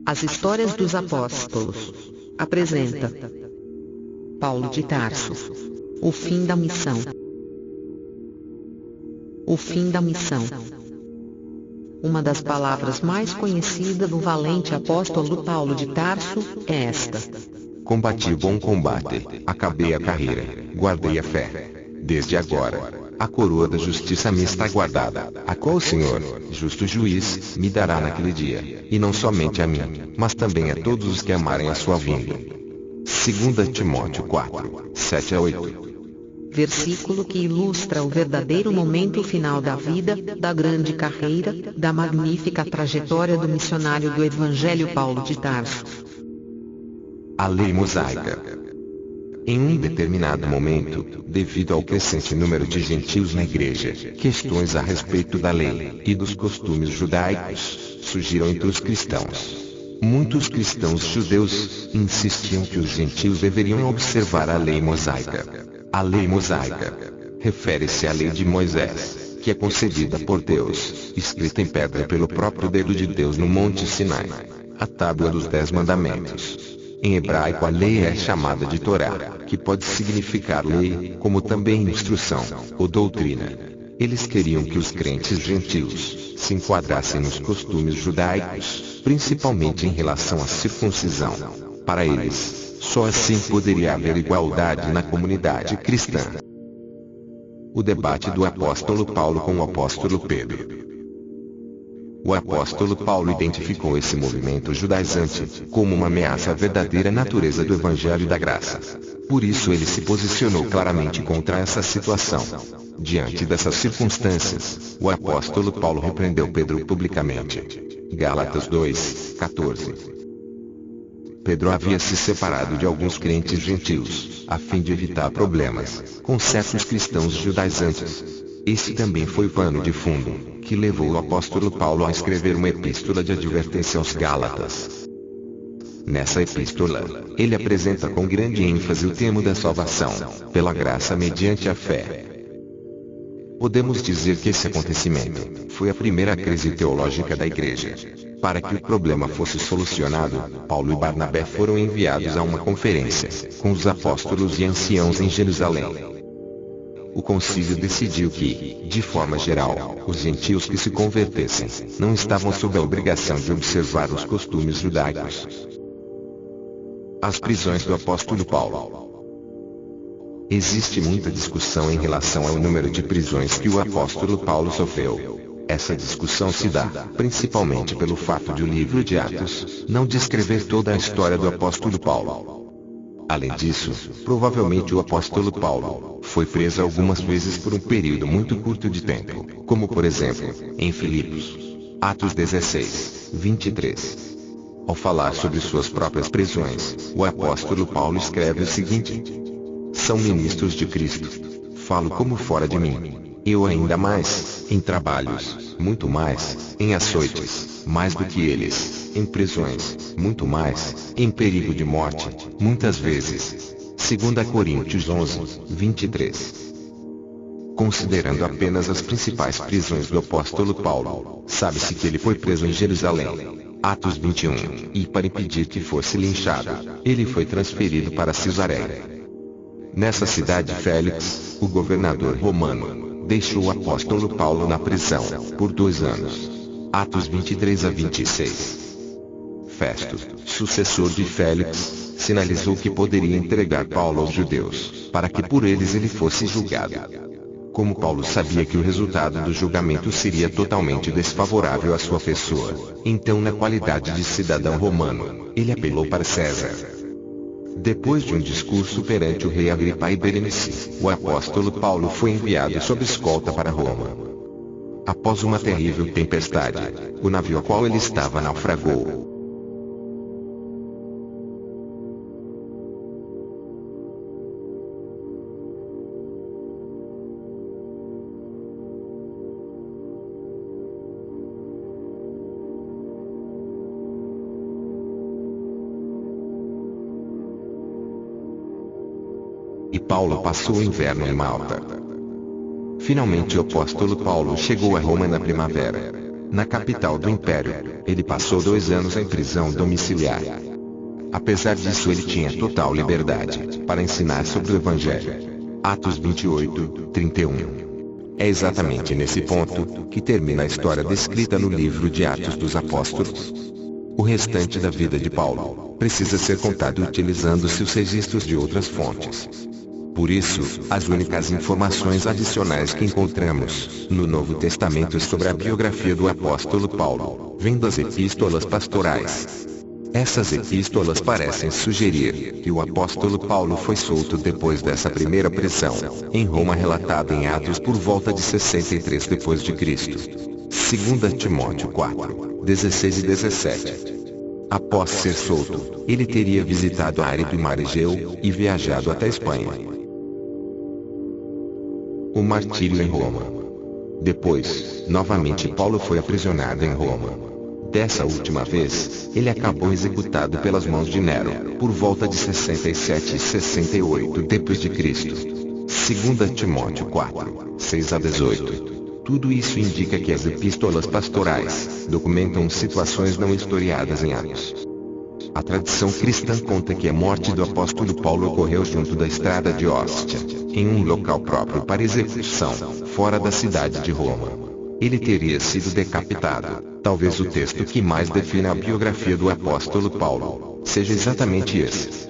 As Histórias dos Apóstolos. Apresenta Paulo de Tarso. O fim da missão. O fim da missão. Uma das palavras mais conhecidas do valente apóstolo Paulo de Tarso é esta: Combati o bom combate, acabei a carreira, guardei a fé. Desde agora, a coroa da justiça me está guardada, a qual o Senhor, justo juiz, me dará naquele dia, e não somente a mim, mas também a todos os que amarem a sua vinda. 2 Timóteo 4, 7 a 8. Versículo que ilustra o verdadeiro momento final da vida, da grande carreira, da magnífica trajetória do missionário do Evangelho Paulo de Tarso. A lei mosaica. Em um determinado momento, devido ao crescente número de gentios na igreja, questões a respeito da lei e dos costumes judaicos surgiram entre os cristãos. Muitos cristãos judeus insistiam que os gentios deveriam observar a lei mosaica. A lei mosaica refere-se à lei de Moisés, que é concedida por Deus, escrita em pedra pelo próprio dedo de Deus no Monte Sinai, a tábua dos 10 mandamentos. Em hebraico a lei é chamada de Torá, que pode significar lei, como também instrução, ou doutrina. Eles queriam que os crentes gentios se enquadrassem nos costumes judaicos, principalmente em relação à circuncisão. Para eles, só assim poderia haver igualdade na comunidade cristã. O debate do apóstolo Paulo com o apóstolo Pedro. O apóstolo Paulo identificou esse movimento judaizante como uma ameaça à verdadeira natureza do Evangelho da Graça. Por isso ele se posicionou claramente contra essa situação. Diante dessas circunstâncias, o apóstolo Paulo repreendeu Pedro publicamente. Gálatas 2, 14. Pedro havia se separado de alguns crentes gentios, a fim de evitar problemas com certos cristãos judaizantes. Esse também foi o pano de fundo que levou o apóstolo Paulo a escrever uma epístola de advertência aos Gálatas. Nessa epístola, ele apresenta com grande ênfase o tema da salvação, pela graça mediante a fé. Podemos dizer que esse acontecimento foi a primeira crise teológica da igreja. Para que o problema fosse solucionado, Paulo e Barnabé foram enviados a uma conferência com os apóstolos e anciãos em Jerusalém. O concílio decidiu que, de forma geral, os gentios que se convertessem não estavam sob a obrigação de observar os costumes judaicos. As prisões do apóstolo Paulo. Existe muita discussão em relação ao número de prisões que o apóstolo Paulo sofreu. Essa discussão se dá, principalmente pelo fato de o livro de Atos não descrever toda a história do apóstolo Paulo. Além disso, provavelmente o apóstolo Paulo foi preso algumas vezes por um período muito curto de tempo, como por exemplo, em Filipos. Atos 16, 23. Ao falar sobre suas próprias prisões, o apóstolo Paulo escreve o seguinte: são ministros de Cristo. Falo como fora de mim. Eu ainda mais, em trabalhos, muito mais, em açoites, mais do que eles, em prisões, muito mais, em perigo de morte, muitas vezes. 2 Coríntios 11, 23. Considerando apenas as principais prisões do apóstolo Paulo, sabe-se que ele foi preso em Jerusalém. Atos 21, e para impedir que fosse linchado, ele foi transferido para Cesareia. Nessa cidade Félix, o governador romano, deixou o apóstolo Paulo na prisão, por 2 anos. Atos 23 a 26. Festo, sucessor de Félix, sinalizou que poderia entregar Paulo aos judeus, para que por eles ele fosse julgado. Como Paulo sabia que o resultado do julgamento seria totalmente desfavorável à sua pessoa, então na qualidade de cidadão romano, ele apelou para César. Depois de um discurso perante o rei Agripa e Berenice, o apóstolo Paulo foi enviado sob escolta para Roma. Após uma terrível tempestade, o navio a qual ele estava naufragou. E Paulo passou o inverno em Malta. Finalmente o apóstolo Paulo chegou a Roma na primavera. na capital do Império. Ele passou 2 anos em prisão domiciliar. Apesar disso, ele tinha total liberdade para ensinar sobre o Evangelho. Atos 28, 31. É exatamente nesse ponto que termina a história descrita no livro de Atos dos Apóstolos. O restante da vida de Paulo precisa ser contado utilizando-se os registros de outras fontes. Por isso, as únicas informações adicionais que encontramos no Novo Testamento sobre a biografia do apóstolo Paulo vêm das epístolas pastorais. Essas epístolas parecem sugerir que o apóstolo Paulo foi solto depois dessa primeira prisão, em Roma, relatada em Atos por volta de 63 d.C. 2 Timóteo 4, 16 e 17. Após ser solto, ele teria visitado a área do Mar Egeu e viajado até a Espanha. O martírio em Roma. Depois, novamente Paulo foi aprisionado em Roma. Dessa última vez, ele acabou executado pelas mãos de Nero, por volta de 67 e 68 d.C. 2 Timóteo 4, 6 a 18. Tudo isso indica que as epístolas pastorais documentam situações não historiadas em Atos. A tradição cristã conta que a morte do apóstolo Paulo ocorreu junto da estrada de Hóstia, em um local próprio para execução, fora da cidade de Roma. Ele teria sido decapitado. Talvez o texto que mais define a biografia do apóstolo Paulo seja exatamente esse.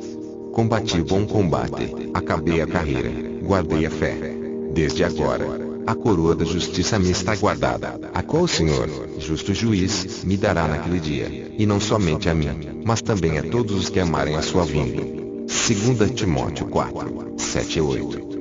Combati o bom combate, acabei a carreira, guardei a fé. Desde agora, a coroa da justiça me está guardada, a qual o Senhor, justo juiz, me dará naquele dia, e não somente a mim, mas também a todos os que amarem a sua vinda. 2 Timóteo 4, 7 e 8.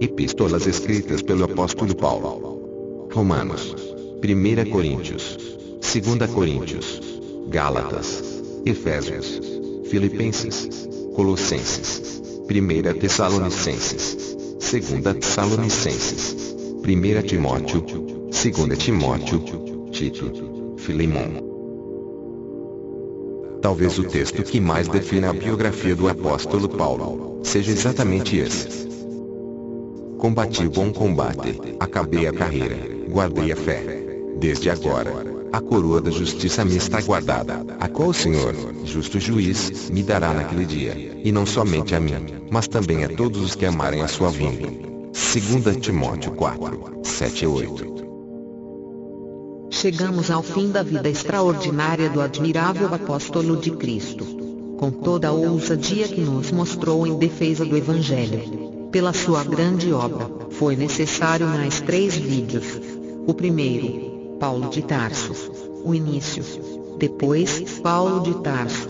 Epístolas escritas pelo apóstolo Paulo. Romanos, 1 Coríntios, 2 Coríntios, Gálatas, Efésios, Filipenses, Colossenses, 1 Tessalonicenses, 2 Tessalonicenses, 1 Timóteo, 2 Timóteo, Tito, Filemão. Talvez o texto que mais define a biografia do apóstolo Paulo seja exatamente esse. Combati o bom combate, acabei a carreira, guardei a fé. Desde agora, a coroa da justiça me está guardada, a qual o Senhor, justo juiz, me dará naquele dia, e não somente a mim, mas também a todos os que amarem a sua vinda. 2 Timóteo 4, 7 e 8. Chegamos ao fim da vida extraordinária do admirável apóstolo de Cristo. Com toda a ousadia que nos mostrou em defesa do Evangelho. Pela sua grande obra, foi necessário mais 3 vídeos. O primeiro, Paulo de Tarso. O início. Depois, Paulo de Tarso.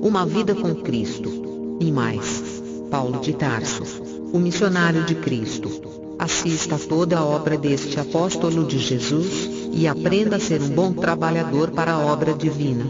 Uma vida com Cristo. E mais, Paulo de Tarso. O missionário de Cristo. Assista a toda a obra deste apóstolo de Jesus, e aprenda a ser um bom trabalhador para a obra divina.